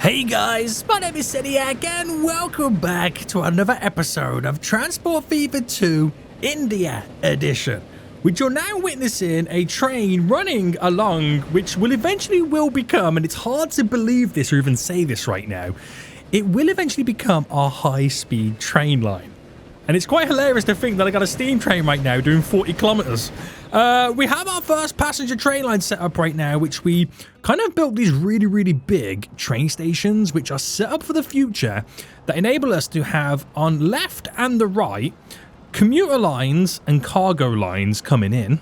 Hey guys, my name is Seniac and welcome back to another episode of Transport Fever 2 India Edition, which you're now witnessing a train running along which will eventually become, and it's hard to believe this or even say this right now, it will eventually become our high-speed train line. And it's quite hilarious to think that I got a steam train right now doing 40 kilometers. We have our first passenger train line set up right now, which we kind of built these really big train stations, which are set up for the future that enable us to have on left and the right commuter lines and cargo lines coming in.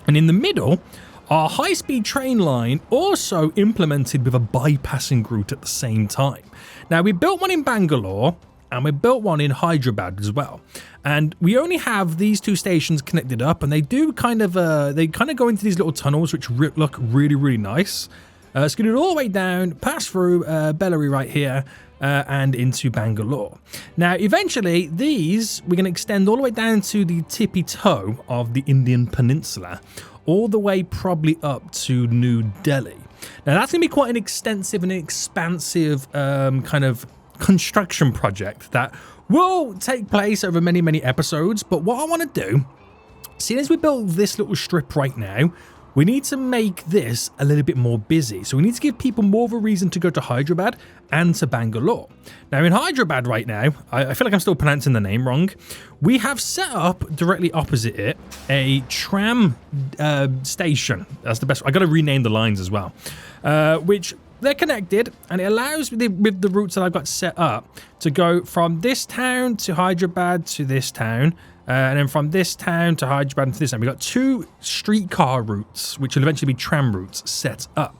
And in the middle, our high-speed train line also implemented with a bypassing route at the same time. Now, we built one in Bangalore, and we built one in Hyderabad as well. And we only have these two stations connected up, and they do kind of go into these little tunnels, which look really nice. Scooted all the way down, pass through Bellary right here, and into Bangalore. Now, eventually, these we're going to extend all the way down to the tippy toe of the Indian Peninsula, all the way probably up to New Delhi. Now, that's going to be quite an extensive and expansive kind of construction project that will take place over many episodes. But what I want to do, seeing as we built this little strip right now, we need to make this a little bit more busy. So we need to give people more of a reason to go to Hyderabad and to Bangalore. Now in Hyderabad right now, I feel like I'm still pronouncing the name wrong. We have set up directly opposite it a tram station. That's the best. I got to rename the lines as well, which they're connected, and it allows with the routes that I've got set up to go from this town to Hyderabad to this town, and then from this town to Hyderabad to this town. We've got two streetcar routes, which will eventually be tram routes, set up.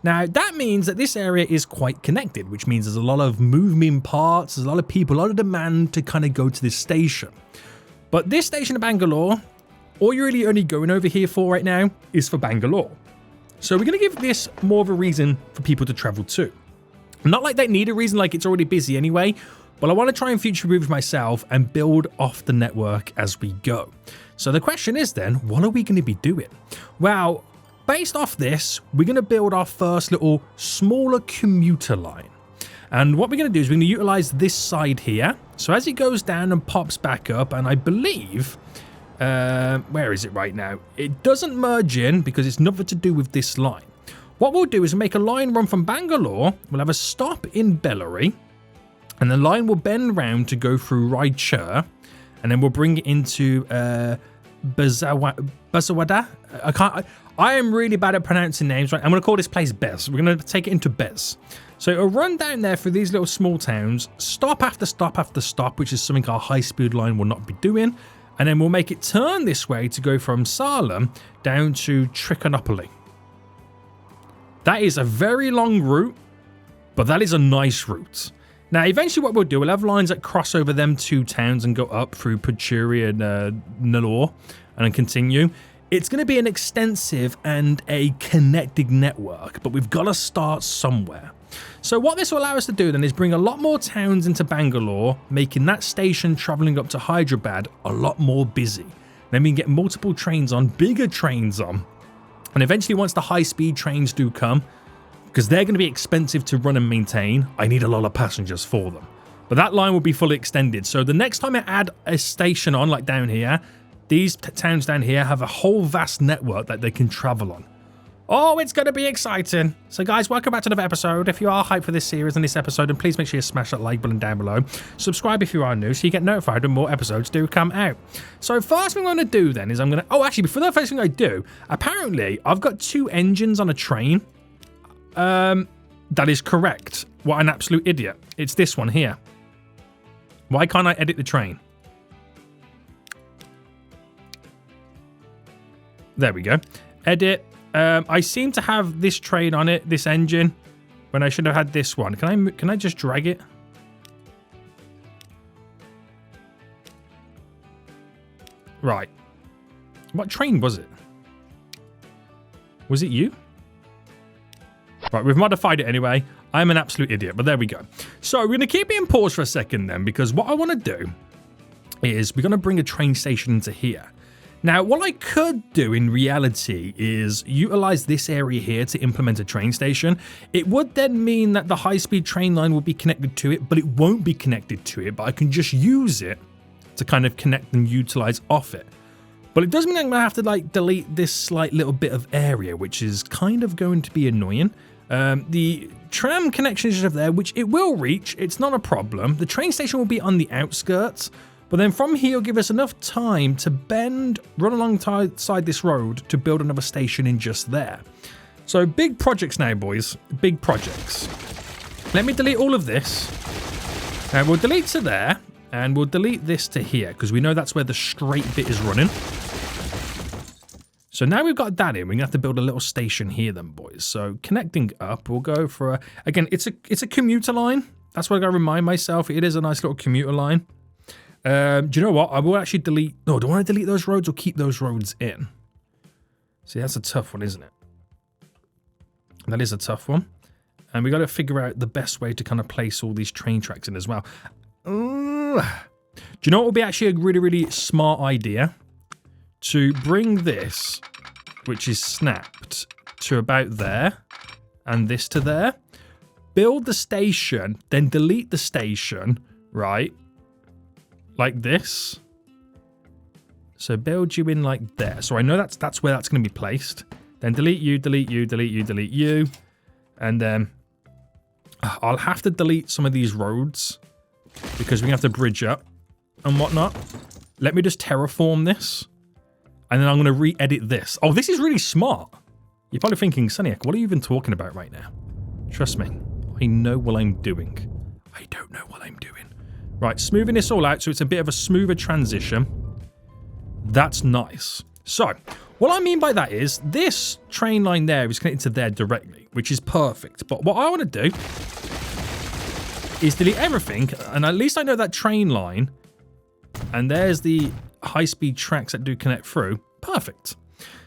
Now, that means that this area is quite connected, which means there's a lot of moving parts, there's a lot of people, a lot of demand to kind of go to this station. But this station in Bangalore, all you're really only going over here for right now is for Bangalore. So we're going to give this more of a reason for people to travel to. Not like they need a reason, like it's already busy anyway, but I want to try and future-proof myself and build off the network as we go. So the question is then, what are we going to be doing? Well, based off this, we're going to build our first little smaller commuter line. And what we're going to do is we're going to utilize this side here. So as it goes down and pops back up, and I believe... where is it right now? It doesn't merge in because it's nothing to do with this line. What we'll do is make a line run from Bangalore. We'll have a stop in Bellary, and the line will bend round to go through Raichur, and then we'll bring it into Bazawada. I am really bad at pronouncing names. Right, I'm going to call this place Bez. We're going to take it into Bez. So it'll run down there through these little small towns, stop after stop after stop, which is something our high-speed line will not be doing. And then we'll make it turn this way to go from Salem down to Trichinopoly. That is a very long route, but that is a nice route. Now, eventually what we'll do, we'll have lines that cross over them two towns and go up through Pachuri and Nellore and then continue. It's going to be an extensive and a connected network, but we've got to start somewhere. So what this will allow us to do then is bring a lot more towns into Bangalore, making that station travelling up to Hyderabad a lot more busy. Then we can get multiple trains on, bigger trains on. And eventually once the high-speed trains do come, because they're going to be expensive to run and maintain, I need a lot of passengers for them. But that line will be fully extended. So the next time I add a station on, like down here, these towns down here have a whole vast network that they can travel on. Oh, it's going to be exciting. So guys, welcome back to another episode. If you are hyped for this series and this episode, then please make sure you smash that like button down below. Subscribe if you are new so you get notified when more episodes do come out. So first thing I'm going to do then is I'm going to... Oh, actually, before the first thing I do, apparently I've got two engines on a train. That is correct. What an absolute idiot. It's this one here. Why can't I edit the train? There we go. Edit. I seem to have this train on it, this engine, when I should have had this one. Can I just drag it? Right. What train was it? Was it you? Right, we've modified it anyway. I'm an absolute idiot, but there we go. So we're going to keep it in pause for a second then, because what I want to do is we're going to bring a train station into here. Now, what I could do in reality is utilize this area here to implement a train station. It would then mean that the high-speed train line will be connected to it, but it won't be connected to it, but I can just use it to kind of connect and utilize off it. But it does mean I'm going to have to like delete this like little bit of area, which is kind of going to be annoying. The tram connection is just there, which it will reach. It's not a problem. The train station will be on the outskirts. But then from here, it'll give us enough time to bend, run alongside this road to build another station in just there. So big projects now, boys. Big projects. Let me delete all of this. Now we'll delete to there, and we'll delete this to here, because we know that's where the straight bit is running. So now we've got that in, we're going to have to build a little station here then, boys. So connecting up, we'll go for a... Again, it's a commuter line. That's what I got to remind myself. It is a nice little commuter line. Do you know what? I will actually delete... No, do I want to delete those roads or keep those roads in? See, that's a tough one, isn't it? That is a tough one. And we got to figure out the best way to kind of place all these train tracks in as well. Do you know what would be actually a really, really smart idea? To bring this, which is snapped, to about there, and this to there. Build the station, then delete the station, right? Like this. So build you in like there. So I know that's where that's going to be placed. Then delete you, delete you, delete you, delete you. And then I'll have to delete some of these roads because we have to bridge up and whatnot. Let me just terraform this. And then I'm going to re-edit this. Oh, this is really smart. You're probably thinking, Soniac, what are you even talking about right now? Trust me, I know what I'm doing. I don't know what I'm doing. Right, smoothing this all out so it's a bit of a smoother transition. That's nice. So, what I mean by that is this train line there is connected to there directly, which is perfect. But what I want to do is delete everything, and at least I know that train line, and there's the high-speed tracks that do connect through. Perfect.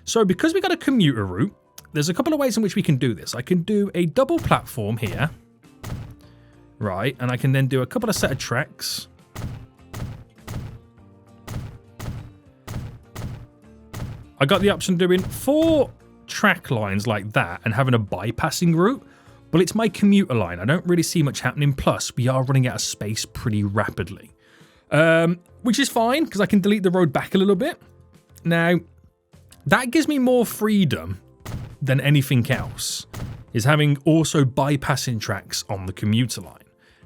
So because we got a commuter route, there's a couple of ways in which we can do this. I can do a double platform here. Right, and I can then do a couple of set of tracks. I got the option of doing 4 track lines like that and having a bypassing route, but it's my commuter line. I don't really see much happening. Plus, we are running out of space pretty rapidly. Which is fine, because I can delete the road back a little bit. Now, that gives me more freedom than anything else, is having also bypassing tracks on the commuter line.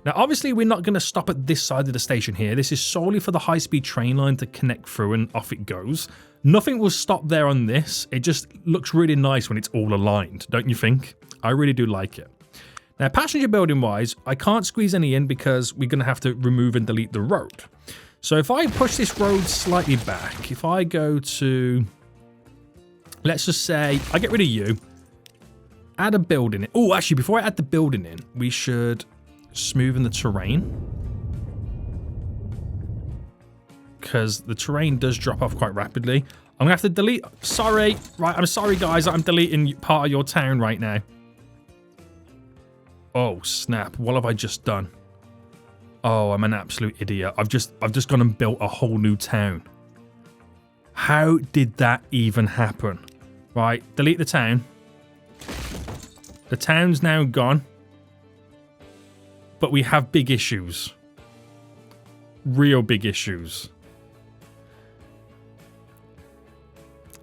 Now, obviously, we're not going to stop at this side of the station here. This is solely for the high-speed train line to connect through, and off it goes. Nothing will stop there on this. It just looks really nice when it's all aligned, don't you think? I really do like it. Now, passenger building-wise, I can't squeeze any in because we're going to have to remove and delete the road. So if I push this road slightly back, if I go to, let's just say, I get rid of you, add a building in. Oh, actually, before I add the building in, we should smoothen the terrain. Because the terrain does drop off quite rapidly. I'm going to have to delete, sorry, right, I'm sorry guys, I'm deleting part of your town right now. Oh, snap, what have I just done? Oh, I'm an absolute idiot. I've just gone and built a whole new town. How did that even happen? Right, delete the town. The town's now gone. But we have big issues. Real big issues.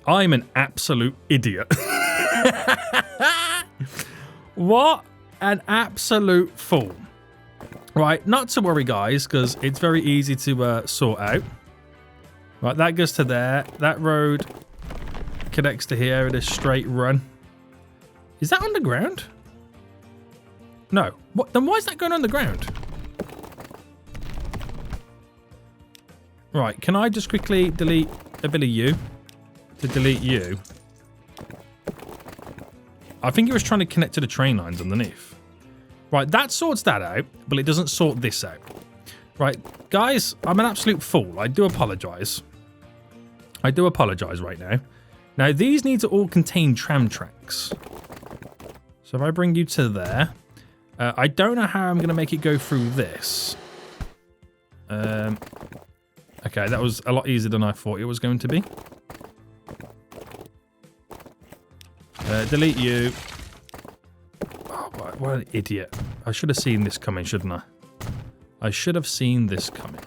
I'm an absolute idiot. What an absolute fool. Right, not to worry, guys, because it's very easy to sort out. Right, that goes to there. That road connects to here in a straight run. Is that underground? No. What? Then why is that going underground? Right, can I just quickly delete a bit of you to delete you? I think it was trying to connect to the train lines underneath. Right, that sorts that out, but it doesn't sort this out. Right, guys, I'm an absolute fool. I do apologise. I do apologise right now. Now, these need to all contain tram tracks. So if I bring you to there, I don't know how I'm going to make it go through this. Okay, that was a lot easier than I thought it was going to be. Delete you. Oh, what an idiot. I should have seen this coming, shouldn't I? I should have seen this coming.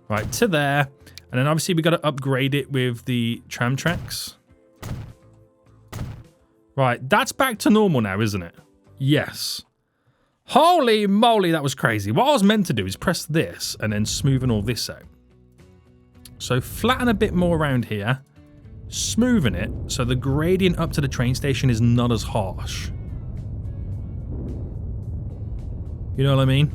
Right, to there. And then obviously we got to upgrade it with the tram tracks. Right, that's back to normal now, isn't it? Yes. Holy moly, that was crazy. What I was meant to do is press this and then smoothen all this out. So flatten a bit more around here. Smoothen it so the gradient up to the train station is not as harsh. You know what I mean?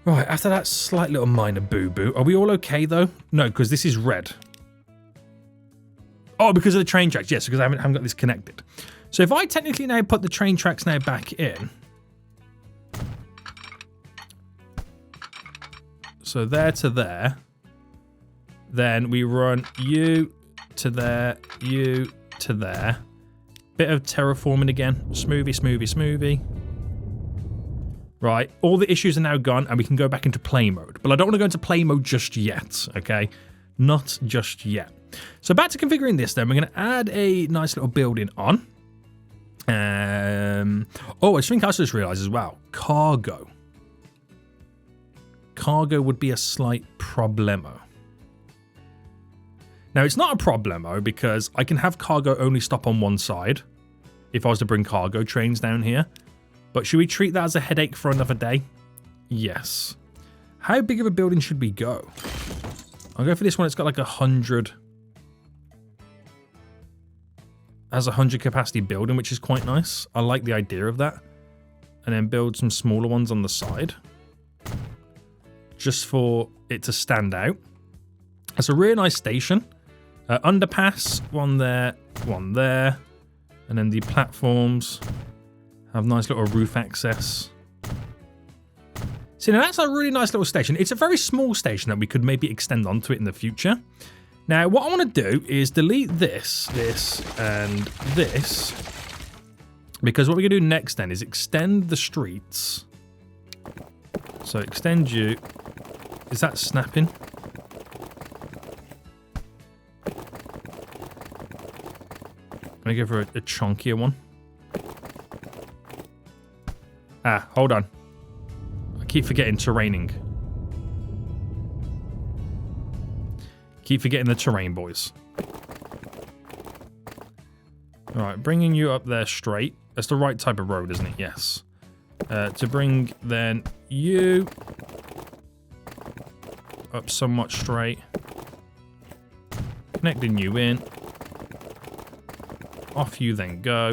Right, after that slight little minor boo-boo, are we all okay though? No, because this is red. Oh, because of the train tracks. Yes, because I haven't got this connected. So if I technically now put the train tracks now back in. So there to there. Then we run you to there, you to there. Bit of terraforming again. Smoothie, smoothie, smoothie. Right, all the issues are now gone and we can go back into play mode. But I don't want to go into play mode just yet, okay? Not just yet. So back to configuring this then. We're going to add a nice little building on. Oh, I think I just realised as well. Cargo. Cargo would be a slight problemo. Now, it's not a problemo because I can have cargo only stop on one side if I was to bring cargo trains down here. But should we treat that as a headache for another day? Yes. How big of a building should we go? I'll go for this one. It's got like 100. Has 100 capacity building, which is quite nice. I like the idea of that. And then build some smaller ones on the side. Just for it to stand out. It's a really nice station. Underpass, one there, and then the platforms have nice little roof access. See, now that's a really nice little station. It's a very small station that we could maybe extend onto it in the future. Now, what I want to do is delete this, and this, because what we're going to do next then is extend the streets. So extend you. Is that snapping? I'm going to go for a chunkier one. Ah, hold on. I keep forgetting terraining. Keep forgetting the terrain, boys. Alright, bringing you up there straight. That's the right type of road, isn't it? Yes. To bring then you up somewhat straight. Connecting you in. Off you then go.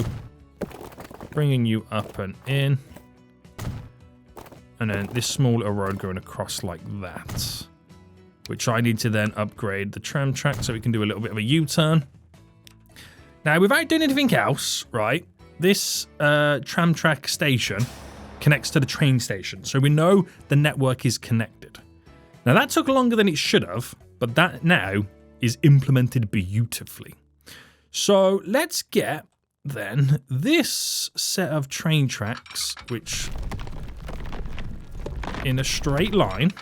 Bringing you up and in. And then this small little road going across like that. Which I need to then upgrade the tram track so we can do a little bit of a U-turn. Now, without doing anything else, right, this tram track station connects to the train station. So we know the network is connected. Now, that took longer than it should have, but that now is implemented beautifully. So let's get, then, this set of train tracks, which, in a straight line,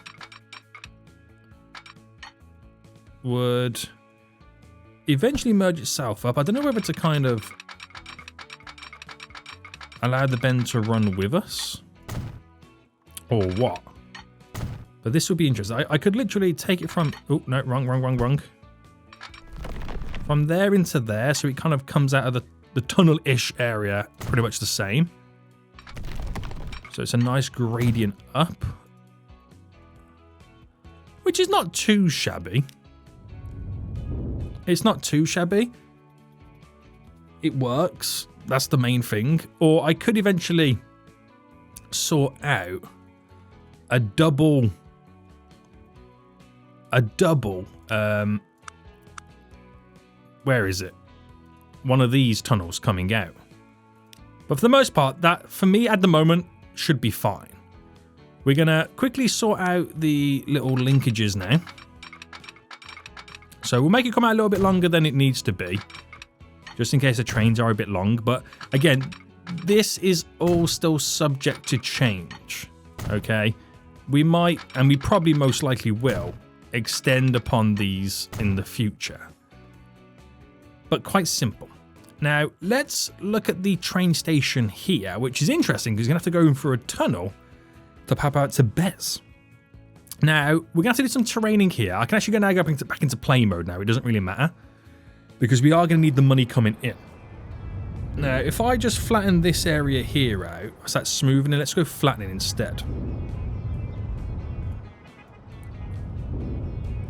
would eventually merge itself up. I don't know whether to kind of allow the bend to run with us or what. But this would be interesting. I could literally take it from... Oh, no, wrong. From there into there, so it kind of comes out of the tunnel-ish area pretty much the same. So it's a nice gradient up. Which is not too shabby. It's not too shabby. It works. That's the main thing. Or I could eventually sort out a double... where is it? One of these tunnels coming out. But for the most part, that, for me at the moment, should be fine. We're going to quickly sort out the little linkages now. So we'll make it come out a little bit longer than it needs to be. Just in case the trains are a bit long. But again, this is all still subject to change. Okay? We might, and we probably most likely will, extend upon these in the future. But quite simple. Now, let's look at the train station here, which is interesting because you're going to have to go in through a tunnel to pop out to Bez. Now, we're going to have to do some terraining here. I can actually now go back into play mode now. It doesn't really matter because we are going to need the money coming in. Now, if I just flatten this area here out, so that's smoothing it. Let's go flattening instead.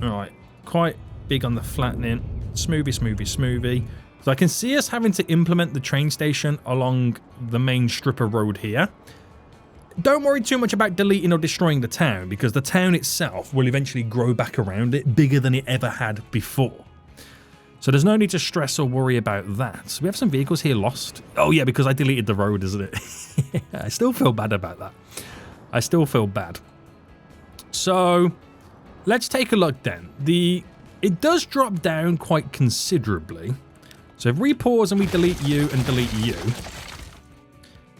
Alright, quite big on the flattening. Smoothie. So I can see us having to implement the train station along the main strip of road here. Don't worry too much about deleting or destroying the town, because the town itself will eventually grow back around it, bigger than it ever had before. So there's no need to stress or worry about that. So we have some vehicles here lost. Oh yeah, because I deleted the road, isn't it? I still feel bad about that. I still feel bad. So let's take a look then. It does drop down quite considerably. So if we pause and we delete you and delete you,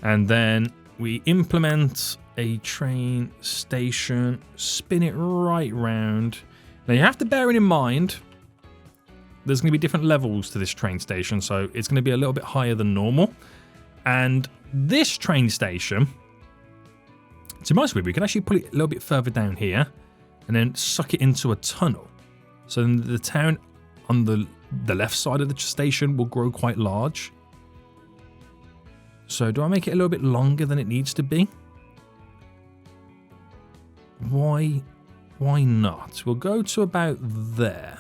and then we implement a train station, spin it right round. Now you have to bear it in mind, there's going to be different levels to this train station, so it's going to be a little bit higher than normal. And this train station, to be honest with you, we can actually put it a little bit further down here and then suck it into a tunnel. So then the town on the left side of the station will grow quite large. So do I make it a little bit longer than it needs to be? Why not? We'll go to about there.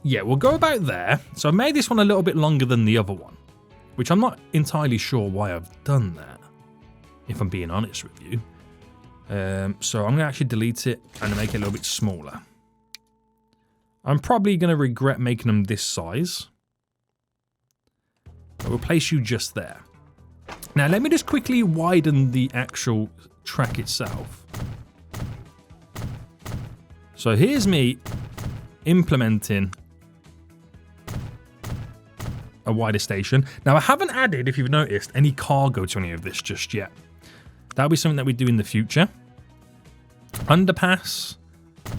Yeah, we'll go about there. So I made this one a little bit longer than the other one, which I'm not entirely sure why I've done that, if I'm being honest with you. So I'm going to actually delete it and make it a little bit smaller. I'm probably going to regret making them this size. I'll place you just there. Now, let me just quickly widen the actual track itself. So here's me implementing a wider station. Now, I haven't added, if you've noticed, any cargo to any of this just yet. That'll be something that we do in the future. Underpass,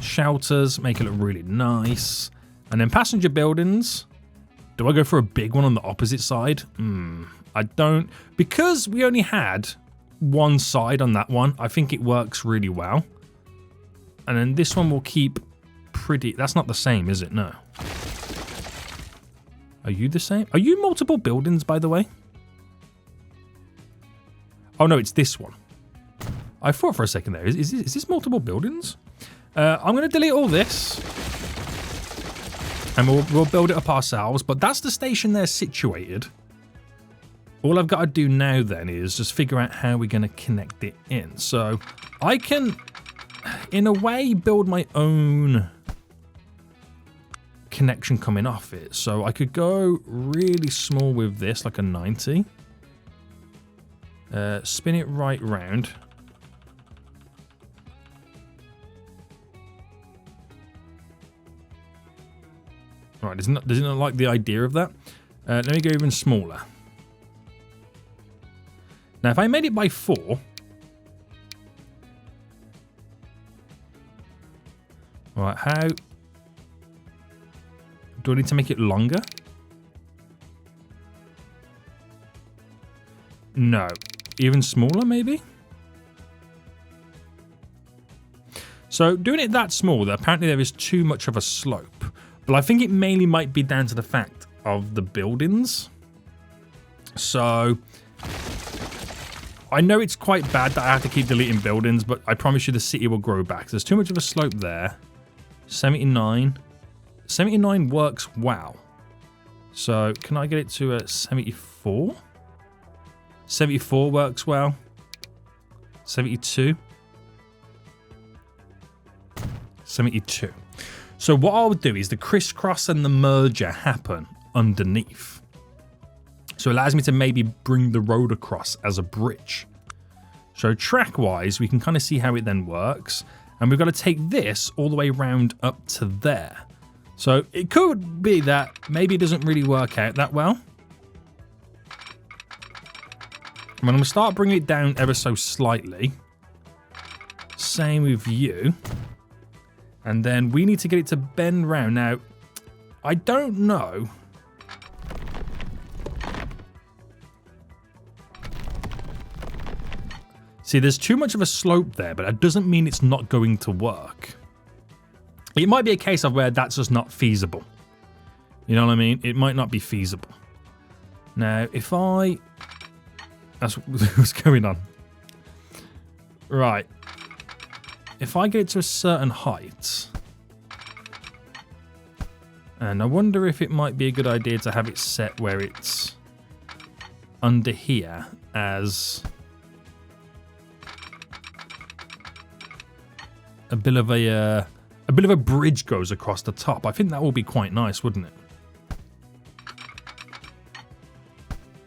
shelters, make it look really nice. And then passenger buildings. Do I go for a big one on the opposite side? I don't. Because we only had one side on that one, I think it works really well. And then this one will keep pretty... That's not the same, is it? No. Are you the same? Are you multiple buildings, by the way? Oh, no, it's this one. I thought for a second there. Is this multiple buildings? I'm going to delete all this. And we'll build it up ourselves. But that's the station there situated. All I've got to do now then is just figure out how we're going to connect it in. So I can, in a way, build my own connection coming off it. So I could go really small with this, like a 90. Spin it right round. Right, does it not like the idea of that? Let me go even smaller. Now, if I made it by 4... Right, how... Do I need to make it longer? No. Even smaller, maybe? So, doing it that small, apparently there is too much of a slope. But I think it mainly might be down to the fact of the buildings. So, I know it's quite bad that I have to keep deleting buildings, but I promise you the city will grow back. There's too much of a slope there. 79. 79 works wow. So, can I get it to a 74? 74 works well. 72. 72. So what I'll do is the crisscross and the merger happen underneath. So it allows me to maybe bring the road across as a bridge. So track-wise, we can kind of see how it then works. And we've got to take this all the way round up to there. So it could be that maybe it doesn't really work out that well. I'm going to start bringing it down ever so slightly. Same with you. And then we need to get it to bend round. Now, I don't know. See, there's too much of a slope there, but that doesn't mean it's not going to work. It might be a case of where that's just not feasible. You know what I mean? It might not be feasible. Now, if I... That's what's going on. Right. If I get it to a certain height... And I wonder if it might be a good idea to have it set where it's under here as a bit of a bridge goes across the top. I think that will be quite nice, wouldn't it?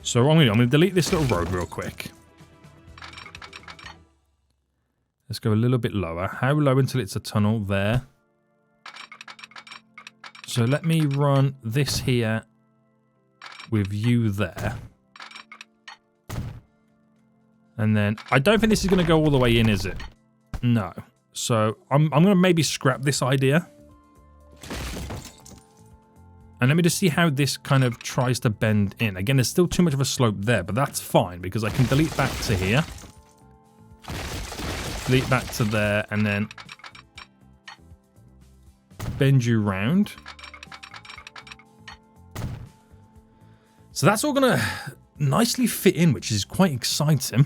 So I'm going to delete this little road real quick. Let's go a little bit lower. How low until it's a tunnel? There. So let me run this here with you there. And then, I don't think this is going to go all the way in, is it? No. So I'm going to maybe scrap this idea. And let me just see how this kind of tries to bend in. Again, there's still too much of a slope there, but that's fine because I can delete back to here. Delete back to there and then bend you round. So that's all going to nicely fit in, which is quite exciting.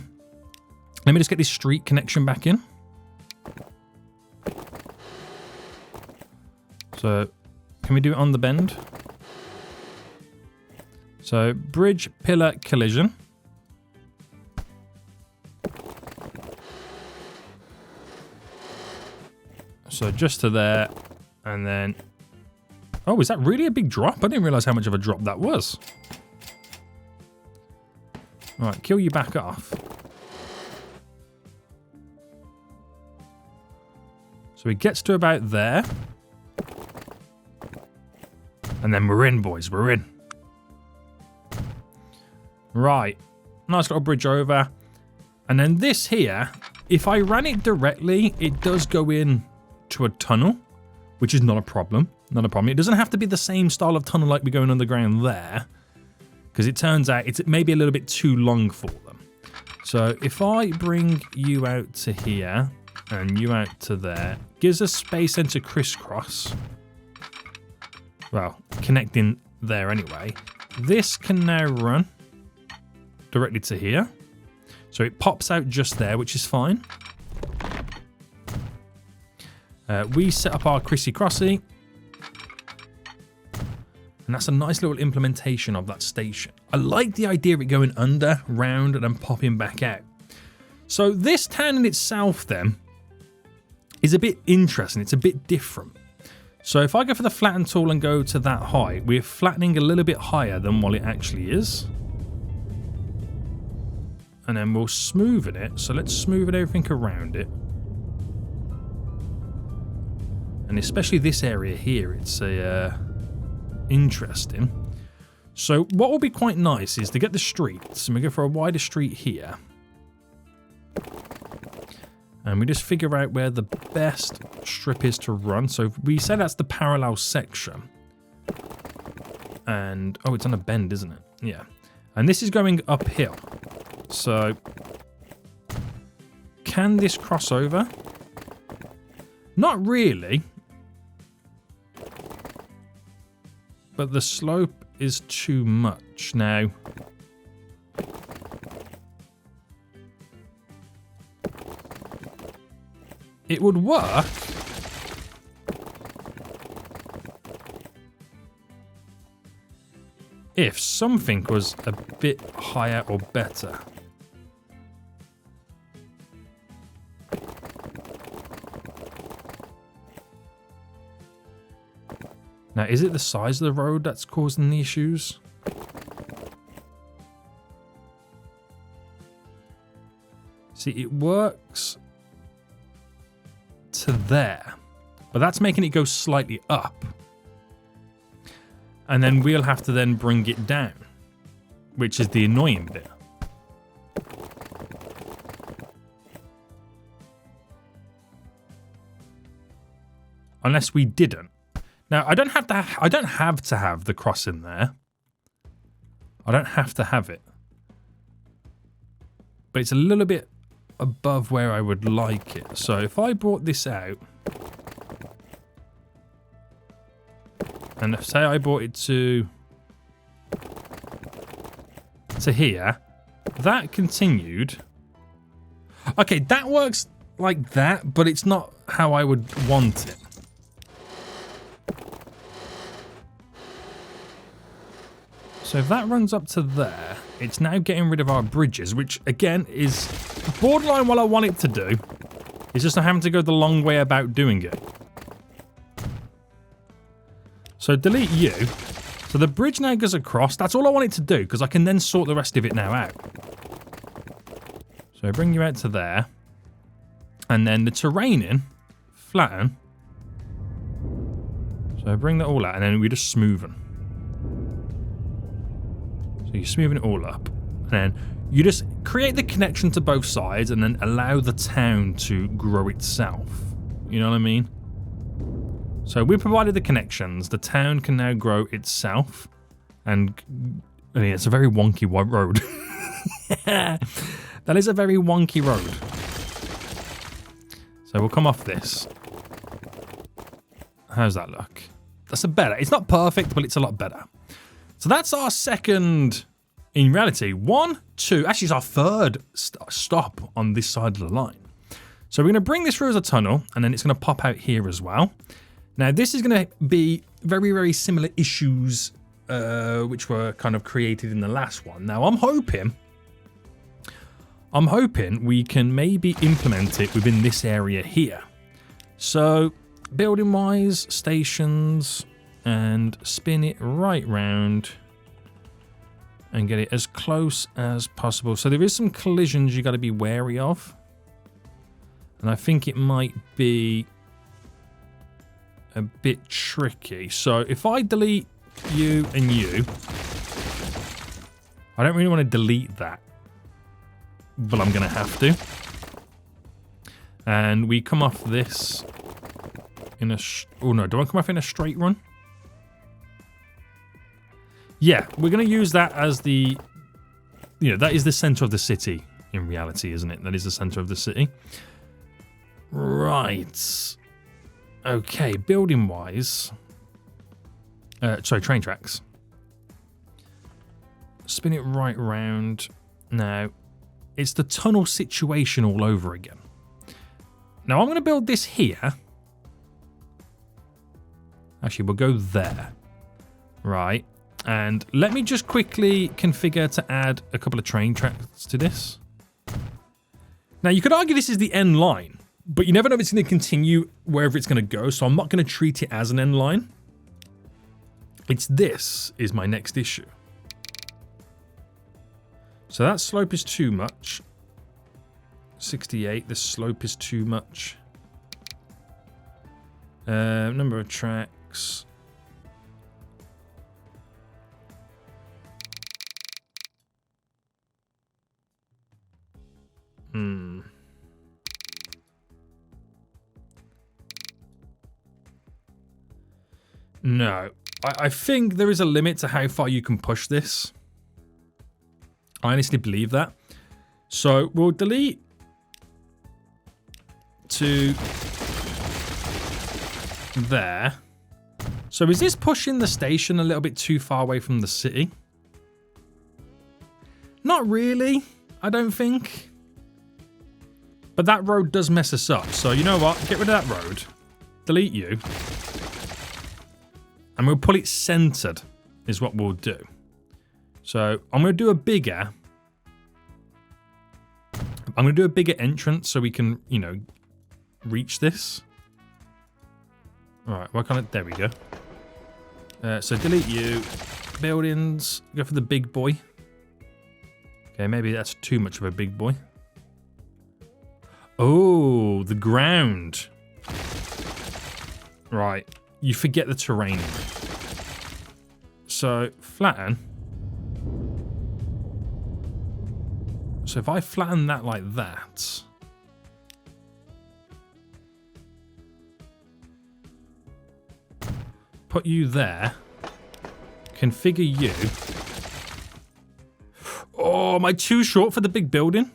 Let me just get this street connection back in. So, can we do it on the bend? So, bridge, pillar, collision. So, just to there, and then... Oh, is that really a big drop? I didn't realize how much of a drop that was. Alright, kill you back off. So it gets to about there. And then we're in, boys, we're in. Right, nice little bridge over. And then this here, if I ran it directly, it does go in to a tunnel, which is not a problem. Not a problem. It doesn't have to be the same style of tunnel like we're going underground there. Because it turns out it's maybe a little bit too long for them. So if I bring you out to here and you out to there, gives us space then to crisscross. Well, connecting there anyway. This can now run directly to here. So it pops out just there, which is fine. We set up our crissy-crossy. And that's a nice little implementation of that station. I like the idea of it going under, round, and then popping back out. So this town in itself then is a bit interesting. It's a bit different. So if I go for the flatten tool and go to that height, we're flattening a little bit higher than what it actually is. And then we'll smoothen it. So let's smoothen everything around it. And especially this area here, it's a... interesting. So what will be quite nice is to get the streets, and we go for a wider street here. And we just figure out where the best strip is to run. So we say that's the parallel section. And, oh, it's on a bend, isn't it? Yeah. And this is going uphill. So, can this cross over? Not really. But the slope is too much. Now, it would work if something was a bit higher or better. Now, is it the size of the road that's causing the issues? See, it works to there, but that's making it go slightly up. And then we'll have to then bring it down, which is the annoying bit. Unless we didn't. Now, I don't have to have the cross in there. I don't have to have it. But it's a little bit above where I would like it. So if I brought this out, and say I brought it to here, that continued. Okay, that works like that, but it's not how I would want it. So if that runs up to there, it's now getting rid of our bridges, which again is borderline what I want it to do. It's just I'm having to go the long way about doing it. So delete you. So the bridge now goes across. That's all I want it to do, because I can then sort the rest of it now out. So bring you out to there. And then the terraining, flatten. So bring that all out, and then we just smoothen. So you're smoothing it all up. And then you just create the connection to both sides and then allow the town to grow itself. You know what I mean? So we provided the connections. The town can now grow itself. And I mean, it's a very wonky road. That is a very wonky road. So we'll come off this. How's that look? That's a better. It's not perfect, but it's a lot better. So that's our second, in reality, 1, 2. Actually, it's our third stop on this side of the line. So we're going to bring this through as a tunnel, and then it's going to pop out here as well. Now, this is going to be very, very similar issues which were kind of created in the last one. Now, I'm hoping we can maybe implement it within this area here. So, building-wise, stations, and spin it right round and get it as close as possible. So there is some collisions you got to be wary of. And I think it might be a bit tricky. So if I delete you and you, I don't really want to delete that, but I'm going to have to. And we come off this in a... oh no, do I come off in a straight run? Yeah, we're going to use that as the... you know, that is the center of the city in reality, isn't it? That is the center of the city. Right. Okay, building-wise... sorry, train tracks. Spin it right round. Now, it's the tunnel situation all over again. Now, I'm going to build this here. Actually, we'll go there. Right. And let me just quickly configure to add a couple of train tracks to this. Now, you could argue this is the end line, but you never know if it's going to continue wherever it's going to go, so I'm not going to treat it as an end line. This is my next issue. So that slope is too much. 68, this slope is too much. Number of tracks. No. I think there is a limit to how far you can push this. I honestly believe that. So we'll delete to there. So is this pushing the station a little bit too far away from the city? Not really, I don't think. But that road does mess us up. So you know what? Get rid of that road. Delete you. And we'll pull it centered is what we'll do. So I'm going to do a bigger... I'm going to do a bigger entrance so we can, you know, reach this. Alright, work on it. There we go. So delete you. Buildings. Go for the big boy. Okay, maybe that's too much of a big boy. Oh, the ground. Right. You forget the terrain. So, flatten. So if I flatten that like that. put you there. Configure you. Oh, am I too short for the big building?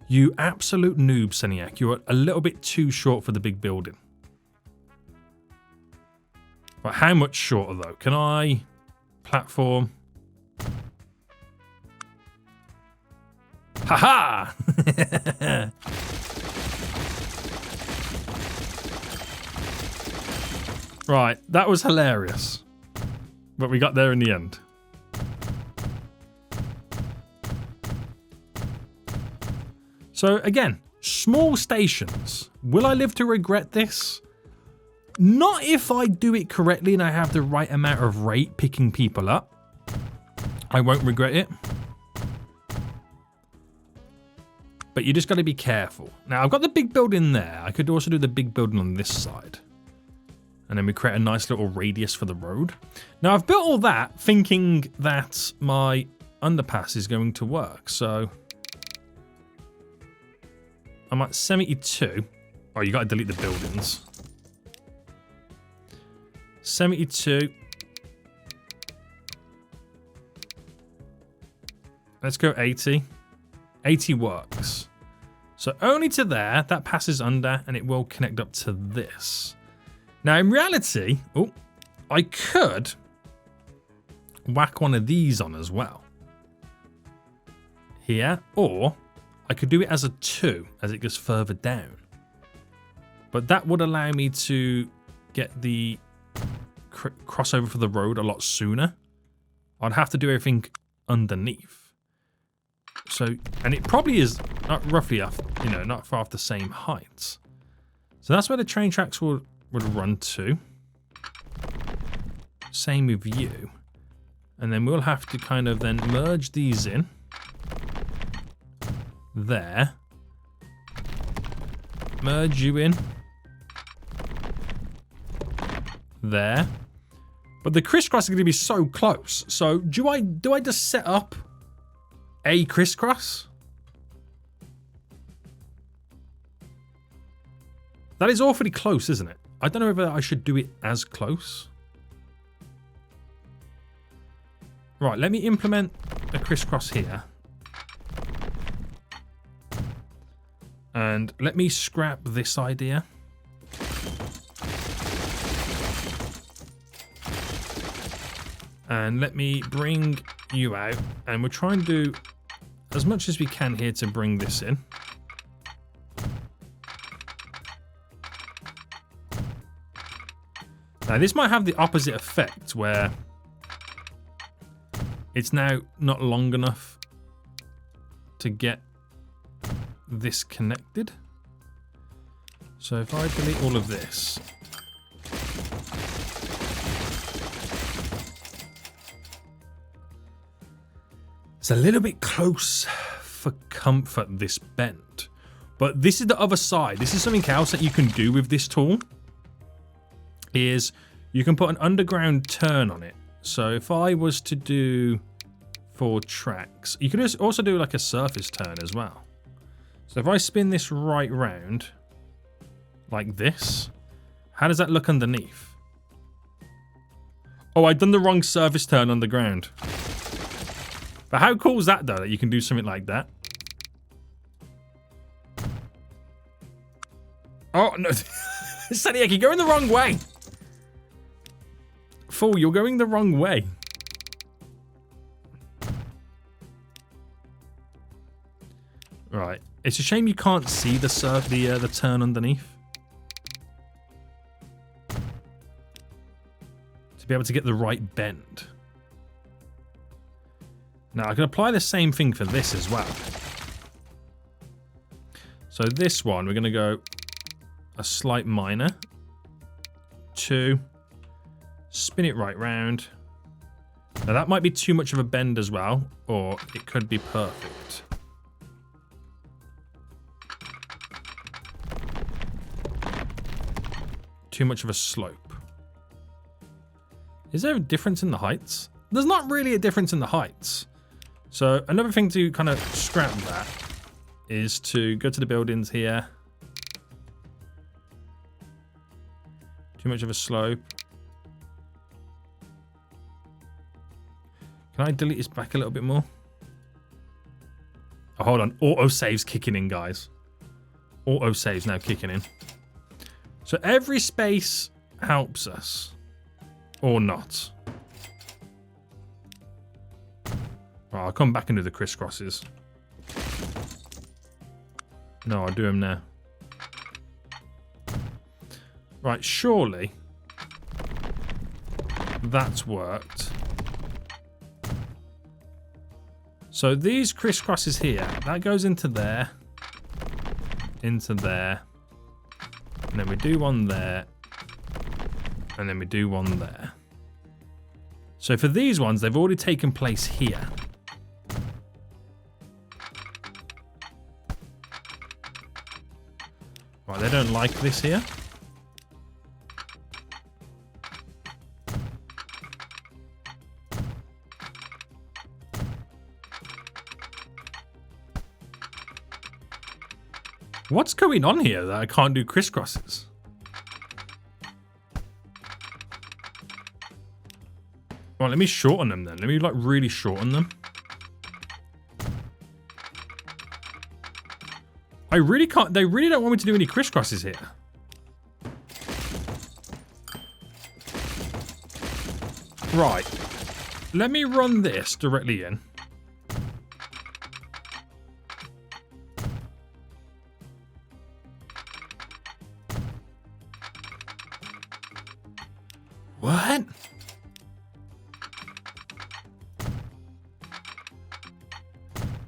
You absolute noob, Seniac. You're a little bit too short for the big building. But how much shorter, though? Can I... platform... Haha! Right, that was hilarious. But we got there in the end. So again, small stations. Will I live to regret this? Not if I do it correctly and I have the right amount of rate picking people up. I won't regret it. But you just got to be careful. Now, I've got the big building there. I could also do the big building on this side. And then we create a nice little radius for the road. Now, I've built all that thinking that my underpass is going to work. So, I'm at 72. Oh, you got to delete the buildings. 72. Let's go 80. 80 works. So only to there, that passes under, and it will connect up to this. Now, in reality, oh, I could whack one of these on as well. Here, or I could do it as a 2 as it goes further down. But that would allow me to get the crossover for the road a lot sooner. I'd have to do everything underneath. So, and it probably is not roughly off, you know, not far off the same height. So that's where the train tracks would run to. Same with you. And then we'll have to kind of then merge these in. There. Merge you in. There. But the crisscross is going to be so close. So do I just set up a crisscross? That is awfully close, isn't it? I don't know whether I should do it as close. Right, let me implement a crisscross here. And let me scrap this idea. And let me bring you out. And we'll try and do as much as we can here to bring this in. Now, this might have the opposite effect where it's now not long enough to get this connected. So if I delete all of this, it's a little bit close for comfort, this bend. But this is the other side. This is something else that you can do with this tool. Is you can put an underground turn on it. So if I was to do 4 tracks, you can also do like a surface turn as well. So if I spin this right round like this, how does that look underneath? Oh, I've done the wrong surface turn on the ground. But how cool is that, though, that you can do something like that? Oh, no. Seniac, you're going the wrong way. Fool, you're going the wrong way. Right. It's a shame you can't see the turn underneath. To be able to get the right bend. Now, I can apply the same thing for this as well. So this one, we're going to go a slight minor. 2. Spin it right round. Now, that might be too much of a bend as well, or it could be perfect. Too much of a slope. Is there a difference in the heights? There's not really a difference in the heights. So another thing to kind of scrap that is to go to the buildings here. Too much of a slope. Can I delete this back a little bit more? Oh, hold on. Autosave's kicking in, guys. Autosave's now kicking in. So every space helps us. Or not. Oh, I'll come back and do the crisscrosses. No, I'll do them now. Right, surely that's worked. So these crisscrosses here, that goes into there, and then we do one there, and then we do one there. So for these ones, they've already taken place here. Right, they don't like this here. What's going on here that I can't do crisscrosses? Well, let me shorten them then. Let me like really shorten them. I really can't. They really don't want me to do any crisscrosses here. Right. Let me run this directly in. What?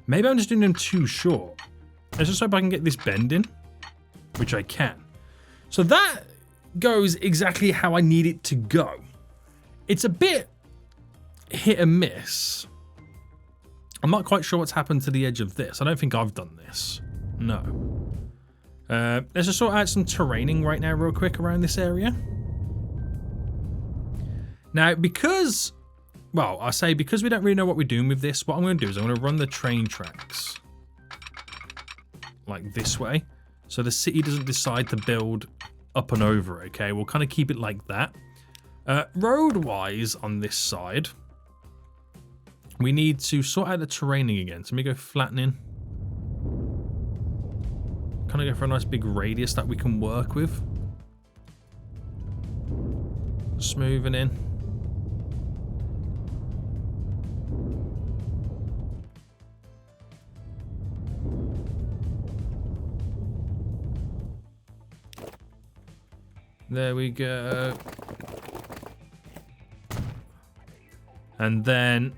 Maybe I'm just doing them too short. Let's just hope I can get this bend in, which I can. So that goes exactly how I need it to go. It's a bit hit and miss. I'm not quite sure what's happened to the edge of this. I don't think I've done this. No. Let's just sort out some terraining right now real quick around this area. Now, because we don't really know what we're doing with this, what I'm going to do is I'm going to run the train tracks like this way. So the city doesn't decide to build up and over, okay? We'll kind of keep it like that. Road-wise on this side, we need to sort out the terraining again. So let me go flattening. Kind of go for a nice big radius that we can work with. Smoothing in. There we go. And then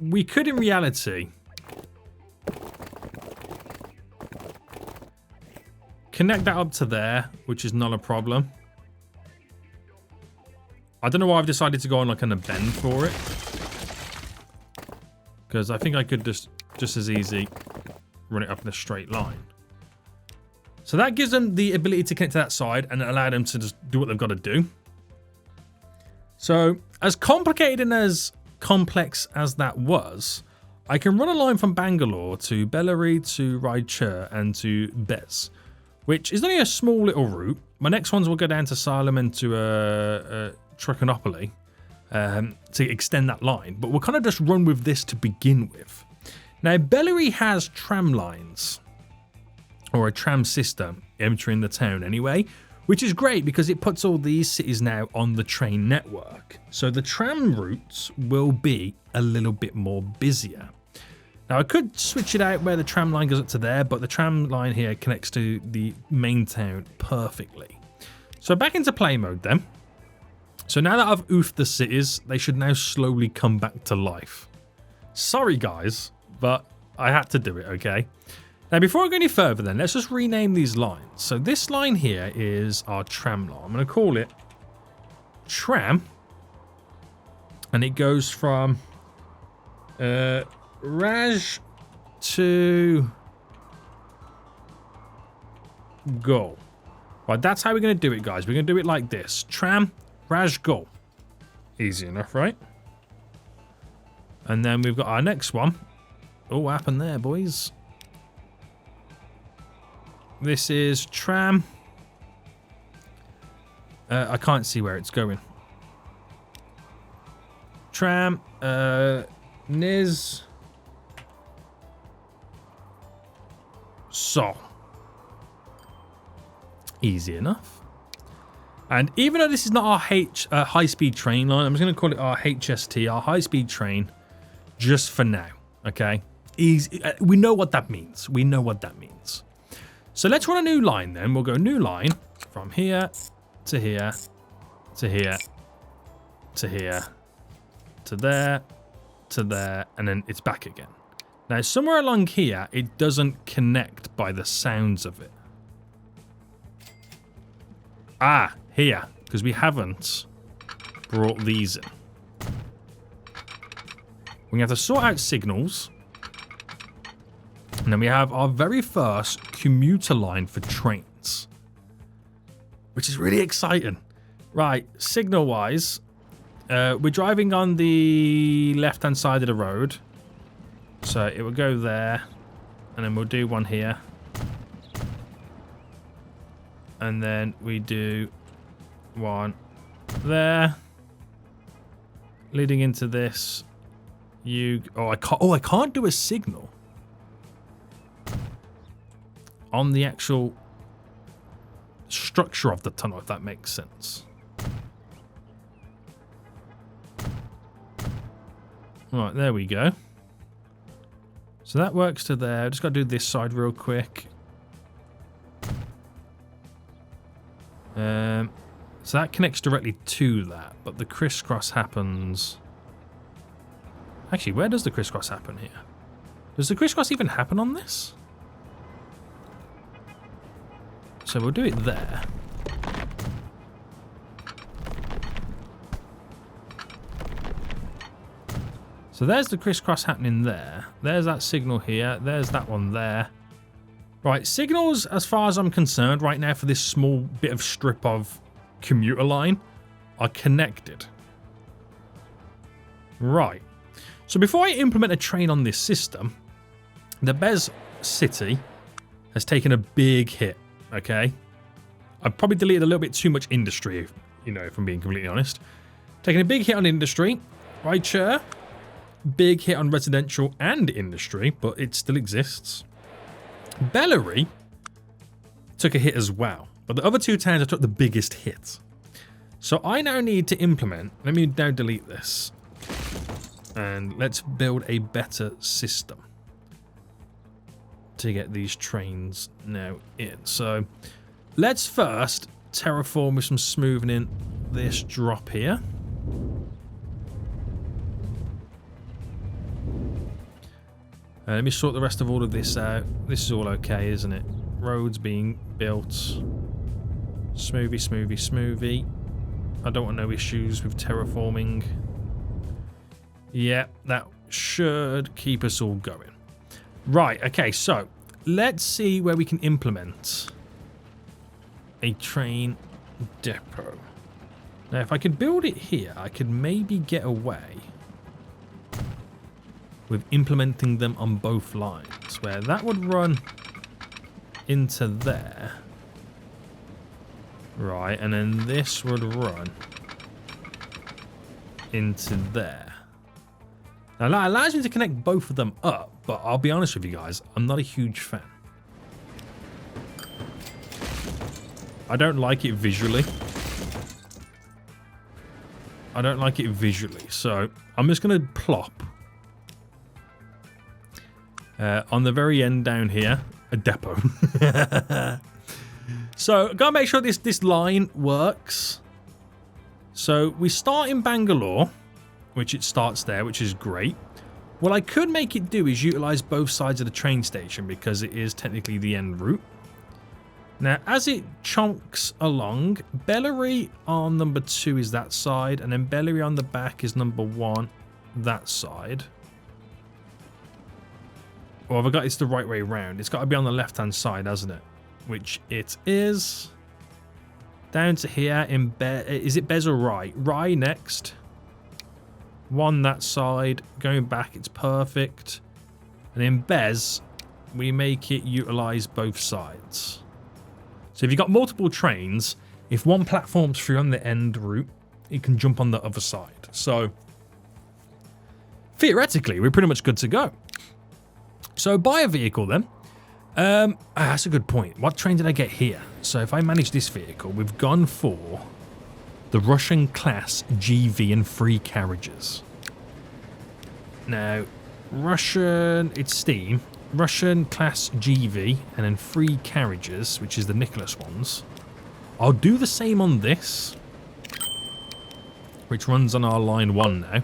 we could, in reality, connect that up to there, which is not a problem. I don't know why I've decided to go on like on a bend for it, because I think I could just as easy run it up in a straight line. So that gives them the ability to connect to that side and allow them to just do what they've got to do. So as complicated and as complex as that was, I can run a line from Bangalore to Bellary to Raichur and to Bez, which is only a small little route. My next ones will go down to Salem and to Trichinopoly to extend that line. But we'll kind of just run with this to begin with. Now, Bellary has tram lines, or a tram system entering the town anyway, which is great because it puts all these cities now on the train network. So the tram routes will be a little bit more busier. Now I could switch it out where the tram line goes up to there, but the tram line here connects to the main town perfectly. So back into play mode then. So now that I've oofed the cities, they should now slowly come back to life. Sorry guys, but I had to do it, okay? Now, before I go any further then, let's just rename these lines. So this line here is our tram line. I'm going to call it tram. And it goes from Raj to Go. Right, that's how we're going to do it, guys. We're going to do it like this. Tram, Raj, Go. Easy enough, right? And then we've got our next one. Oh, what happened there, boys? This is tram. I can't see where it's going. Tram. Niz. So. Easy enough. And even though this is not our high-speed train line, I'm just going to call it our HST, our high-speed train, just for now, okay? Easy. We know what that means. We know what that means. So let's run a new line then. We'll go new line from here to here to here to here to there to there, and then it's back again. Now, somewhere along here, it doesn't connect by the sounds of it. Ah, here, because we haven't brought these in. We have to sort out signals. And then we have our very first commuter line for trains, which is really exciting. Right, signal-wise, we're driving on the left-hand side of the road. So it will go there, and then we'll do one here. And then we do one there. Leading into this. I can't do a signal on the actual structure of the tunnel, if that makes sense. Right, there we go. So that works to there. Just got to do this side real quick. So that connects directly to that, but the crisscross happens... Actually, where does the crisscross happen here? Does the crisscross even happen on this? So we'll do it there. So there's the crisscross happening there. There's that signal here. There's that one there. Right, signals, as far as I'm concerned, right now for this small bit of strip of commuter line, are connected. Right. So before I implement a train on this system, the Bez City has taken a big hit, okay? I've probably deleted a little bit too much industry, you know, if I'm being completely honest. Taking a big hit on industry, right, sure. Big hit on residential and industry, but it still exists. Bellary took a hit as well, but the other two towns took the biggest hit. So I now need to implement, let me now delete this, and let's build a better system to get these trains now in. So let's first terraform with some smoothing in this drop here. Let me sort the rest of all of this out. This is all okay, isn't it? Roads being built. Smoothie, smoothie, smoothie. I don't want no issues with terraforming. Yeah, that should keep us all going. Right, okay, so let's see where we can implement a train depot. Now, if I could build it here, I could maybe get away with implementing them on both lines, where that would run into there. Right, and then this would run into there. Now that allows me to connect both of them up, but I'll be honest with you guys, I'm not a huge fan. I don't like it visually. I don't like it visually, so I'm just going to plop on the very end down here, a depot. So, gotta make sure this line works. So, we start in Bangalore, which it starts there, which is great. What I could make it do is utilize both sides of the train station because it is technically the end route. Now, as it chunks along, Bellary on number 2 is that side, and then Bellary on the back is number 1, that side. Or have I got it's the right way round? It's got to be on the left-hand side, hasn't it? Which it is. Down to here in is it Bez or Rye? Rye next. 1 that side. Going back, it's perfect. And in Bez, we make it utilize both sides. So if you've got multiple trains, if one platform's free on the end route, it can jump on the other side. So theoretically, we're pretty much good to go. So buy a vehicle then. That's a good point. What train did I get here? So if I manage this vehicle, we've gone for the Russian class GV and 3 carriages. Now, Russian, it's Steam. Russian class GV and then 3 carriages, which is the Nicholas ones. I'll do the same on this, which runs on our line 1 now,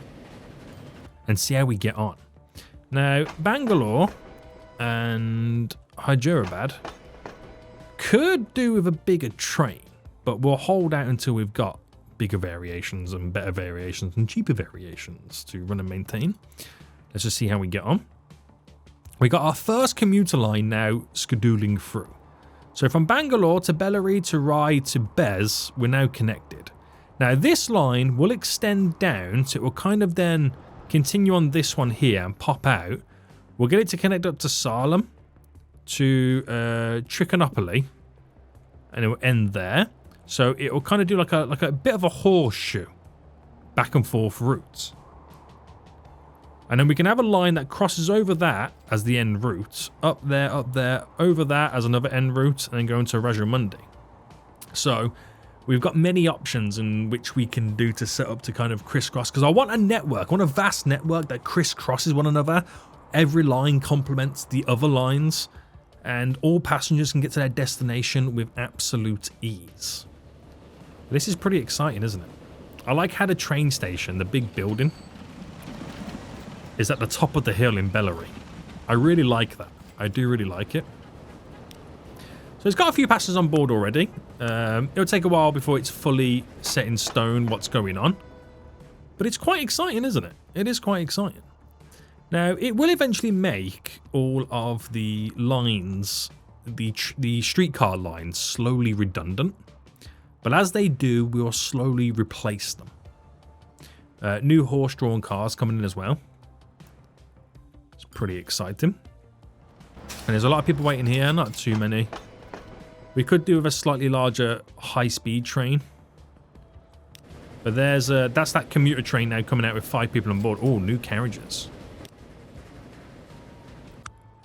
and see how we get on. Now, Bangalore and Hyderabad could do with a bigger train, but we'll hold out until we've got bigger variations and better variations and cheaper variations to run and maintain. Let's just see how we get on. We got our first commuter line now scheduling through. So from Bangalore to Bellary to Rai to Bez, we're now connected. Now this line will extend down, so it will kind of then continue on this one here and pop out. We'll get it to connect up to Salem, to Trichinopoly, and it will end there. So it will kind of do like a bit of a horseshoe back and forth route. And then we can have a line that crosses over that as the end route, up there, over that as another end route, and then go into Rajamundi. So we've got many options in which we can do to set up to kind of crisscross, because I want a network, I want a vast network that crisscrosses one another. Every line complements the other lines, and all passengers can get to their destination with absolute ease. This is pretty exciting, isn't it? I like how the train station, the big building, is at the top of the hill in Bellary. I really like that. I do really like it. So it's got a few passengers on board already. It'll take a while before it's fully set in stone what's going on. But it's quite exciting, isn't it? It is quite exciting. Now, it will eventually make all of the lines, the streetcar lines, slowly redundant. But as they do, we'll slowly replace them. New horse-drawn cars coming in as well. It's pretty exciting. And there's a lot of people waiting here, not too many. We could do with a slightly larger high-speed train. But there's that's that commuter train now coming out with 5 people on board. Oh, new carriages.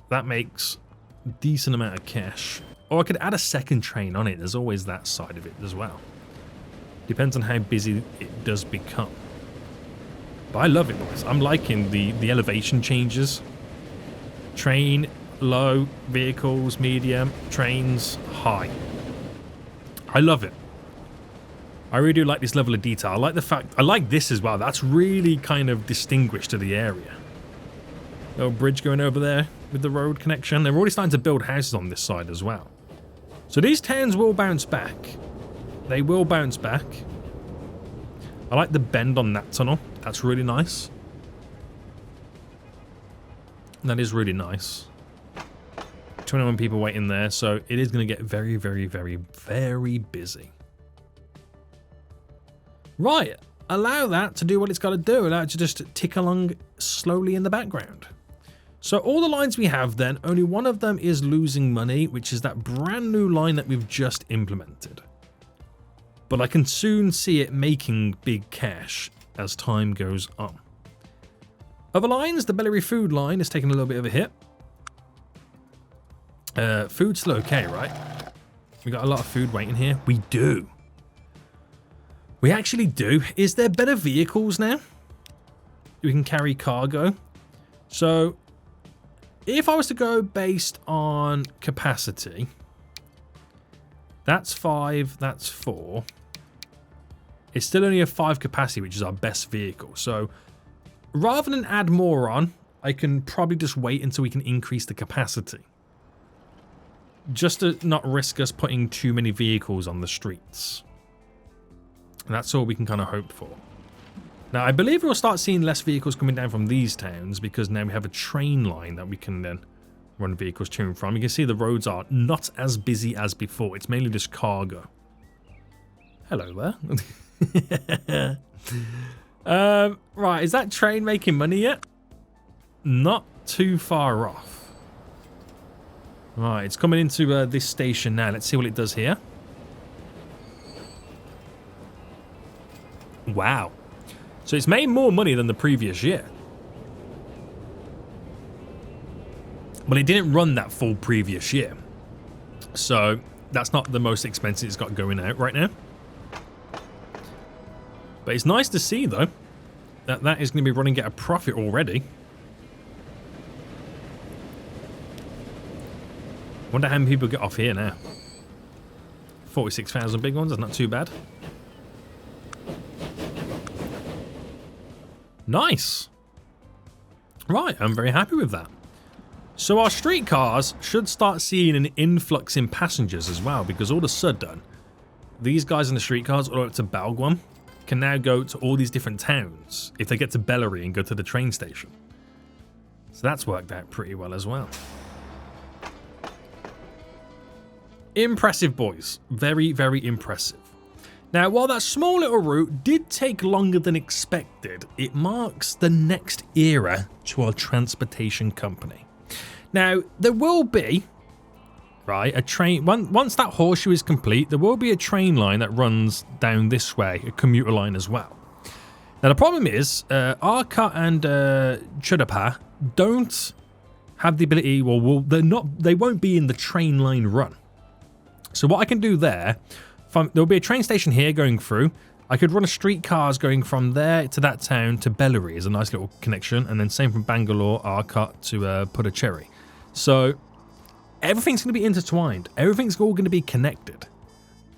That makes a decent amount of cash. Or I could add a second train on it. There's always that side of it as well. Depends on how busy it does become. But I love it, boys. I'm liking the elevation changes. Train, low, vehicles, medium, trains, high. I love it. I really do like this level of detail. I like the fact, I like this as well. That's really kind of distinguished to the area. Little bridge going over there with the road connection. They're already starting to build houses on this side as well. So these towns will bounce back. They will bounce back. I like the bend on that tunnel. That's really nice. That is really nice. 21 people waiting there, so it is going to get very, very, very, very busy. Right. Allow that to do what it's got to do. Allow it to just tick along slowly in the background. So all the lines we have then, only one of them is losing money, which is that brand new line that we've just implemented. But I can soon see it making big cash as time goes on. Other lines, the Bellary food line is taking a little bit of a hit. Food's still okay, right? We got a lot of food waiting here. We do. We actually do. Is there better vehicles now? We can carry cargo. So if I was to go based on capacity, that's 5, that's 4. It's still only a 5 capacity, which is our best vehicle. So rather than add more on, I can probably just wait until we can increase the capacity. Just to not risk us putting too many vehicles on the streets. And that's all we can kind of hope for. Now, I believe we'll start seeing less vehicles coming down from these towns because now we have a train line that we can then run vehicles to and from. You can see the roads are not as busy as before. It's mainly just cargo. Hello there. Right, is that train making money yet? Not too far off. Right, it's coming into this station now. Let's see what it does here. Wow. So it's made more money than the previous year. Well, it didn't run that full previous year. So that's not the most expensive it's got going out right now. But it's nice to see, though, that that is going to be running at a profit already. Wonder how many people get off here now. 46,000 big ones, that's not too bad. Nice. Right, I'm very happy with that. So our streetcars should start seeing an influx in passengers as well, because all of a sudden, these guys in the streetcars all up to Balguam can now go to all these different towns if they get to Bellary and go to the train station. So that's worked out pretty well as well. Impressive, boys. Very, very impressive. Now, while that small little route did take longer than expected, it marks the next era to our transportation company. Now, there will be, right, a train, once that horseshoe is complete, there will be a train line that runs down this way, a commuter line as well. Now, the problem is, Arcot and Chudapa don't have the ability, well, they won't be in the train line run. So what I can do there, there'll be a train station here going through. I could run a streetcars going from there to that town to Bellary as a nice little connection, and then same from Bangalore, Arcot to Puducherry. So everything's going to be intertwined. Everything's all going to be connected.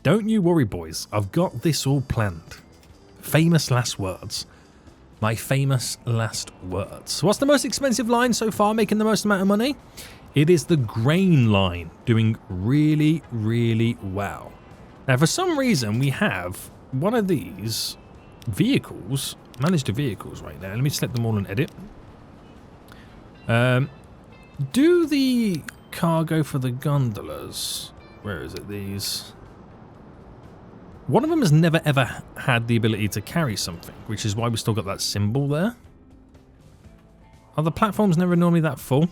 Don't you worry, boys. I've got this all planned. Famous last words. My famous last words. So what's the most expensive line so far, making the most amount of money? It is the grain line, doing really, really well. Now, for some reason, we have one of these vehicles, managed vehicles right now. Let me select them all and edit. Do the cargo for the gondolas. Where is it? These. One of them has never ever had the ability to carry something, which is why we still got that symbol there. Are the platforms never normally that full?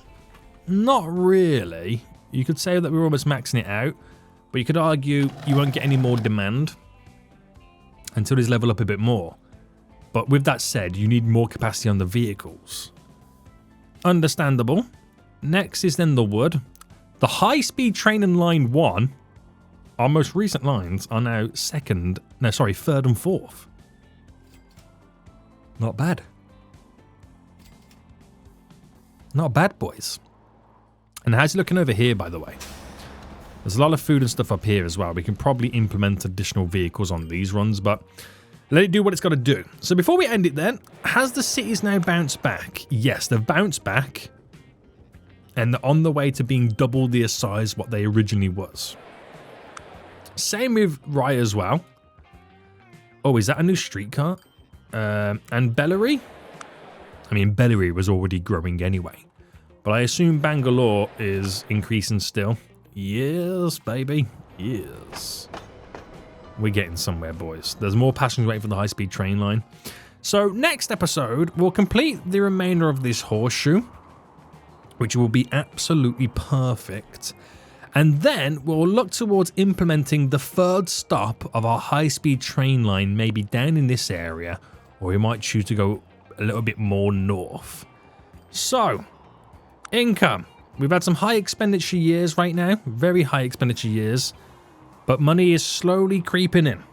Not really. You could say that we're almost maxing it out, but you could argue you won't get any more demand until these level up a bit more. But with that said, you need more capacity on the vehicles. Understandable. Next is then the wood. The high-speed train in line 1, our most recent lines, are now third and fourth. Not bad. Not bad, boys. And how's it looking over here, by the way? There's a lot of food and stuff up here as well. We can probably implement additional vehicles on these runs, but let it do what it's got to do. So before we end it then, has the cities now bounced back? Yes, they've bounced back. And they're on the way to being double the size what they originally was. Same with Rye as well. Oh, is that a new streetcar? And Bellary? I mean, Bellary was already growing anyway. But I assume Bangalore is increasing still. Yes, baby. Yes. We're getting somewhere, boys. There's more passengers waiting for the high-speed train line. So next episode, we'll complete the remainder of this horseshoe, which will be absolutely perfect. And then we'll look towards implementing the third stop of our high-speed train line, maybe down in this area, or we might choose to go a little bit more north. So, income. We've had some high expenditure years right now, very high expenditure years, but money is slowly creeping in.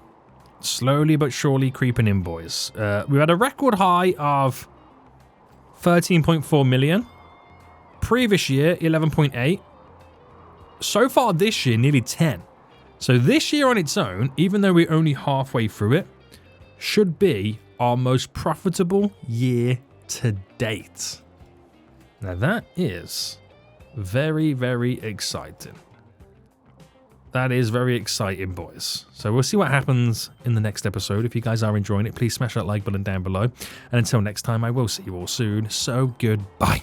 Slowly but surely creeping in, boys. We've had a record high of 13.4 million. Previous year, 11.8. So far this year, nearly 10. So this year on its own, even though we're only halfway through it, should be our most profitable year to date. Now that is very, very exciting. That is very exciting, boys. So we'll see what happens in the next episode. If you guys are enjoying it, please smash that like button down below. And until next time, I will see you all soon. So goodbye.